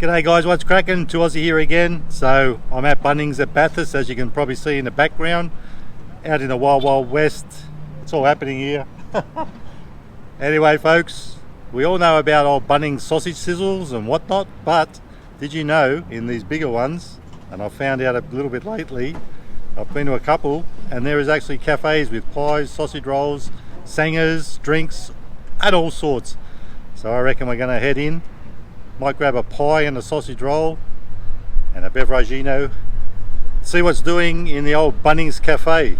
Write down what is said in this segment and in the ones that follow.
G'day guys, what's cracking? To Aussie here again. So I'm at Bunnings at Bathurst, as you can probably see in the background, out in the wild west. It's all happening here. Anyway folks, we all know about old Bunnings sausage sizzles and whatnot, but did you know in these bigger ones, and I found out a little bit lately, I've been to a couple and there is actually cafes with pies, sausage rolls, sangers, drinks and all sorts. So I reckon we're going to head in. Might grab a pie and a sausage roll and a beveragino. See what's doing in the old Bunnings cafe.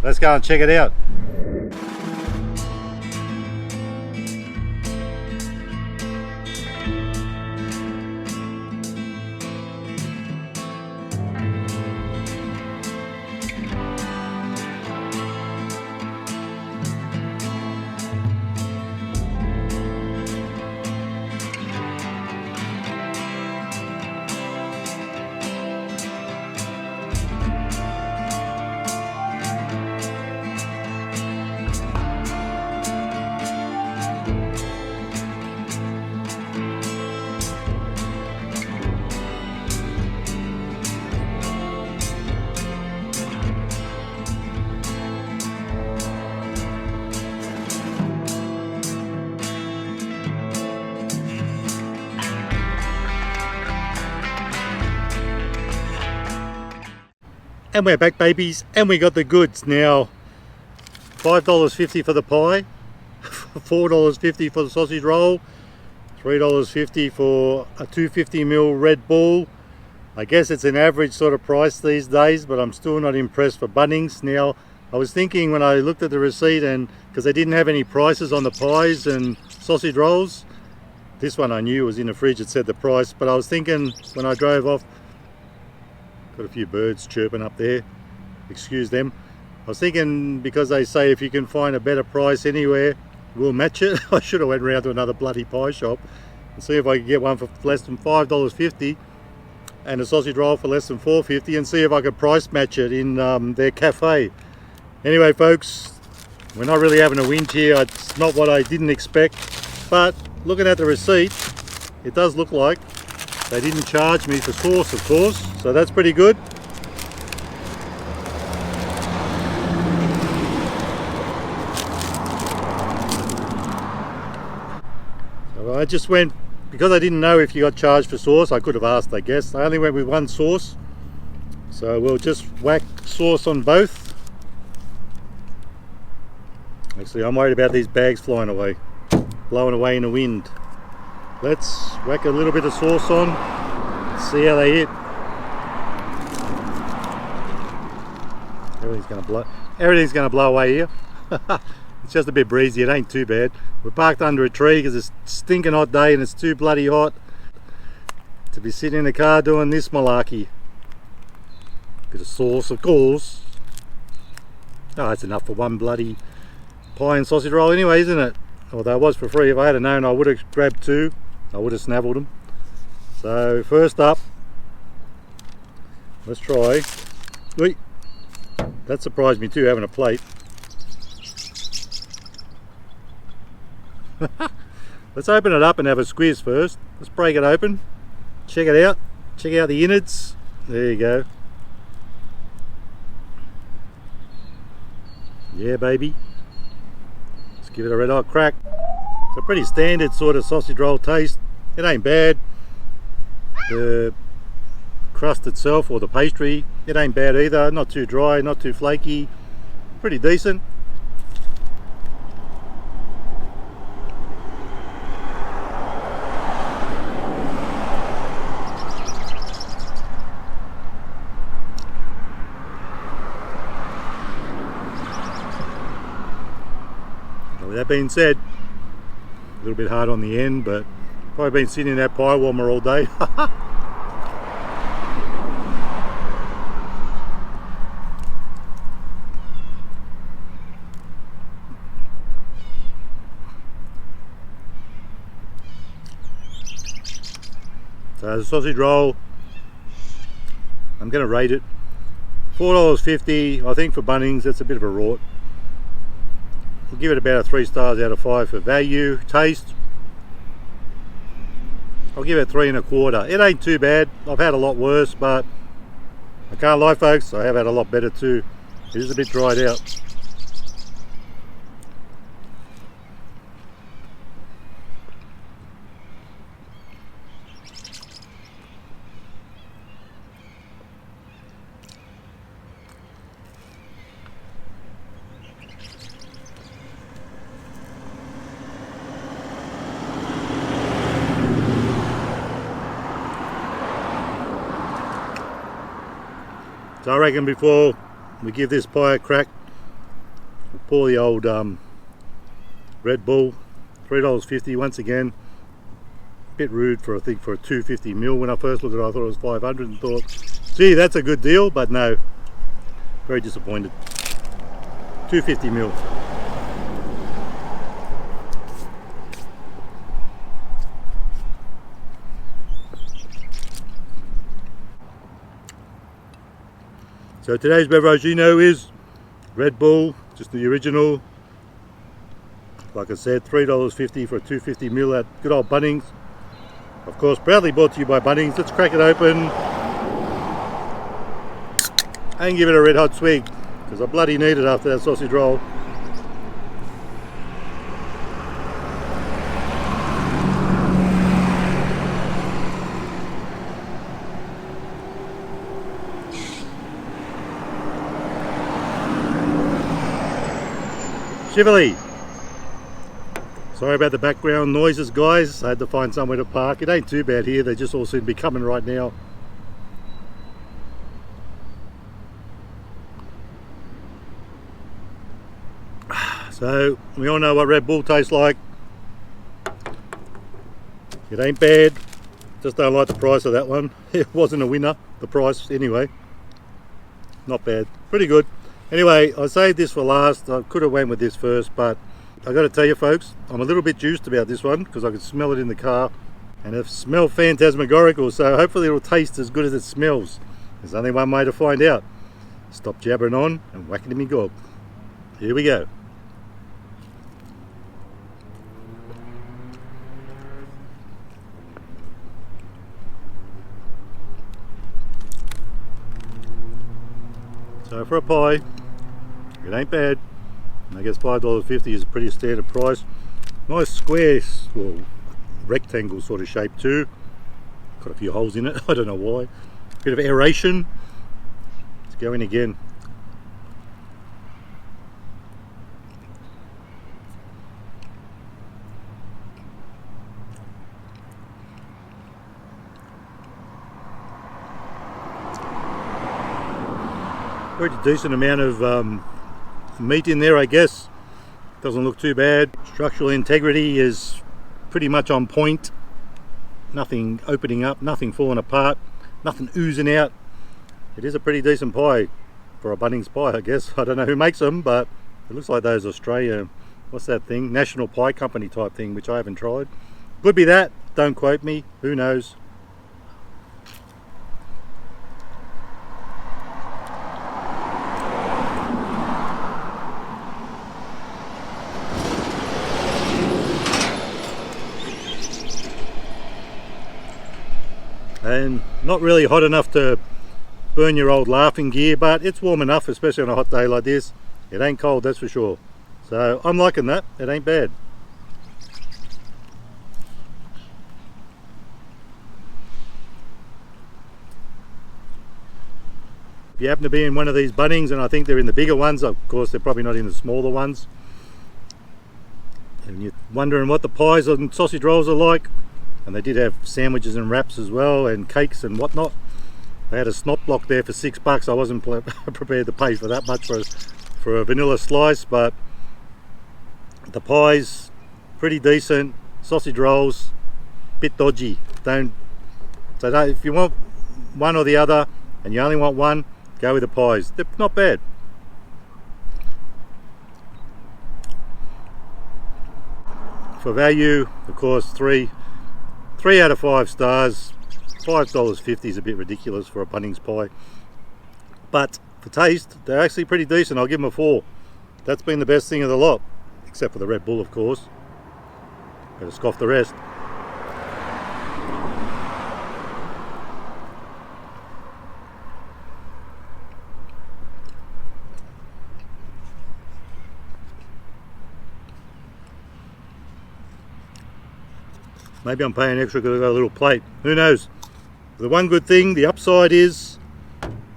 Let's go and check it out. And we're back, babies, and we got the goods. Now, $5.50 for the pie, $4.50 for the sausage roll, $3.50 for a 250ml Red Bull. I guess it's an average sort of price these days, but I'm still not impressed for Bunnings. Now, I was thinking when I looked at the receipt, and because they didn't have any prices on the pies and sausage rolls, this one I knew was in the fridge, it said the price, but I was thinking when I drove off, got a few birds chirping up there, excuse them. I was thinking because they say if you can find a better price anywhere, we'll match it. I should have went round to another bloody pie shop and see if I could get one for less than $5.50 and a sausage roll for less than $4.50 and see if I could price match it in their cafe. Anyway folks, we're not really having a whinge here. It's not what I didn't expect, but looking at the receipt, it does look like they didn't charge me for sauce, of course, so that's pretty good. So I just went, because I didn't know if you got charged for sauce, I could have asked, I guess. I only went with one sauce, so we'll just whack sauce on both. Actually, I'm worried about these bags flying away, blowing away in the wind. Let's whack a little bit of sauce on, see how they hit. Everything's gonna blow away here. It's just a bit breezy, it ain't too bad. We're parked under a tree because it's a stinking hot day and it's too bloody hot to be sitting in the car doing this malarkey. Bit of sauce, of course. Oh, that's enough for one bloody pie and sausage roll anyway, isn't it? Although it was for free. If I had known, I would have grabbed two. I would have snaveled them. So first up, let's try. Wait, that surprised me too, having a plate. Let's open it up and have a squeeze first. Let's break it open. Check it out. Check out the innards. There you go. Yeah, baby. Let's give it a red hot crack. It's a pretty standard sort of sausage roll taste. It ain't bad. The crust itself, or the pastry, it ain't bad either. Not too dry, not too flaky. Pretty decent. With that being said, a little bit hard on the end, but probably been sitting in that pie warmer all day. So the sausage roll, I'm going to rate it $4.50. I think for Bunnings that's a bit of a rort. We'll give it about a 3 stars out of 5 for value, taste. I'll give it 3 1/4. It ain't too bad. I've had a lot worse, but I can't lie folks, I have had a lot better too. It is a bit dried out. So I reckon before we give this pie a crack, we'll pour the old Red Bull, $3.50 once again. Bit rude for, I think, for a 250ml. When I first looked at it, I thought it was 500 and thought, gee, that's a good deal, but no, very disappointed. 250ml. So today's beverage is Red Bull, just the original. Like I said, $3.50 for a 250ml at good old Bunnings. Of course, proudly brought to you by Bunnings. Let's crack it open and give it a red hot swig, because I bloody need it after that sausage roll. Chivoli. Sorry about the background noises guys, I had to find somewhere to park. It ain't too bad here, they just all seem to be coming right now. So we all know what Red Bull tastes like. It ain't bad, just don't like the price of that one. It wasn't a winner, the price anyway. Not bad, pretty good. Anyway, I saved this for last. I could have went with this first, but I got to tell you folks, I'm a little bit juiced about this one because I could smell it in the car and it smelled phantasmagorical, so hopefully it'll taste as good as it smells. There's only one way to find out. Stop jabbering on and whack it in me gob. Here we go. So for a pie, it ain't bad. I guess $5.50 is a pretty standard price. Nice square, well, rectangle sort of shape too. Got a few holes in it, I don't know why. Bit of aeration. Let's go in again. Pretty decent amount of meat in there, I guess. Doesn't look too bad. Structural integrity is pretty much on point. Nothing opening up, nothing falling apart, nothing oozing out. It is a pretty decent pie for a Bunnings pie, I guess. I don't know who makes them, but it looks like those Australia, what's that thing? National Pie Company type thing, which I haven't tried. Could be that, don't quote me, who knows. And not really hot enough to burn your old laughing gear, but it's warm enough, especially on a hot day like this. It ain't cold, that's for sure. So I'm liking that, it ain't bad. If you happen to be in one of these Bunnings, and I think they're in the bigger ones, of course they're probably not in the smaller ones, and you're wondering what the pies and sausage rolls are like, and they did have sandwiches and wraps as well, and cakes and whatnot. They had a snot block there for $6. I wasn't prepared to pay for that much for a vanilla slice, but the pies pretty decent. Sausage rolls bit dodgy. If you want one or the other and you only want one, go with the pies. They're not bad. For value, of course, 3 out of 5 stars. $5.50 is a bit ridiculous for a Bunnings pie, but for taste they're actually pretty decent. I'll give them a 4. That's been the best thing of the lot, except for the Red Bull, of course. Better scoff the rest. Maybe I'm paying extra because I've got a little plate. Who knows? The one good thing, the upside is,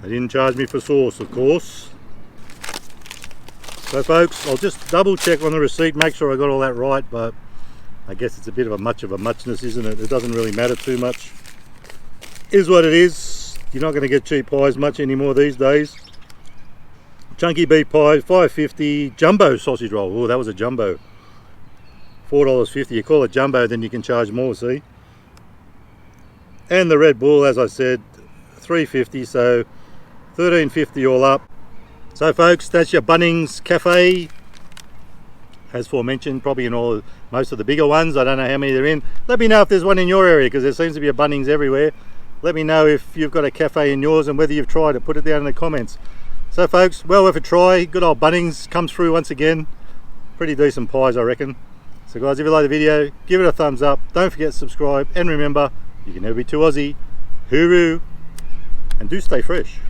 they didn't charge me for sauce, of course. So folks, I'll just double check on the receipt, make sure I got all that right, but I guess it's a bit of a muchness, isn't it? It doesn't really matter too much. Is what it is. You're not going to get cheap pies much anymore these days. Chunky beef pie, $5.50. Jumbo sausage roll. Oh, that was a jumbo. $4.50. You call it jumbo, then you can charge more, see? And the Red Bull, as I said, $3.50, so $13.50 all up. So folks, that's your Bunnings cafe. As forementioned, probably in most of the bigger ones. I don't know how many they're in. Let me know if there's one in your area, because there seems to be a Bunnings everywhere. Let me know if you've got a cafe in yours and whether you've tried it. Put it down in the comments. So folks, well worth a try. Good old Bunnings comes through once again. Pretty decent pies, I reckon. So guys, if you like the video, give it a thumbs up. Don't forget to subscribe. And remember, you can never be too Aussie. Hooroo. And do stay fresh.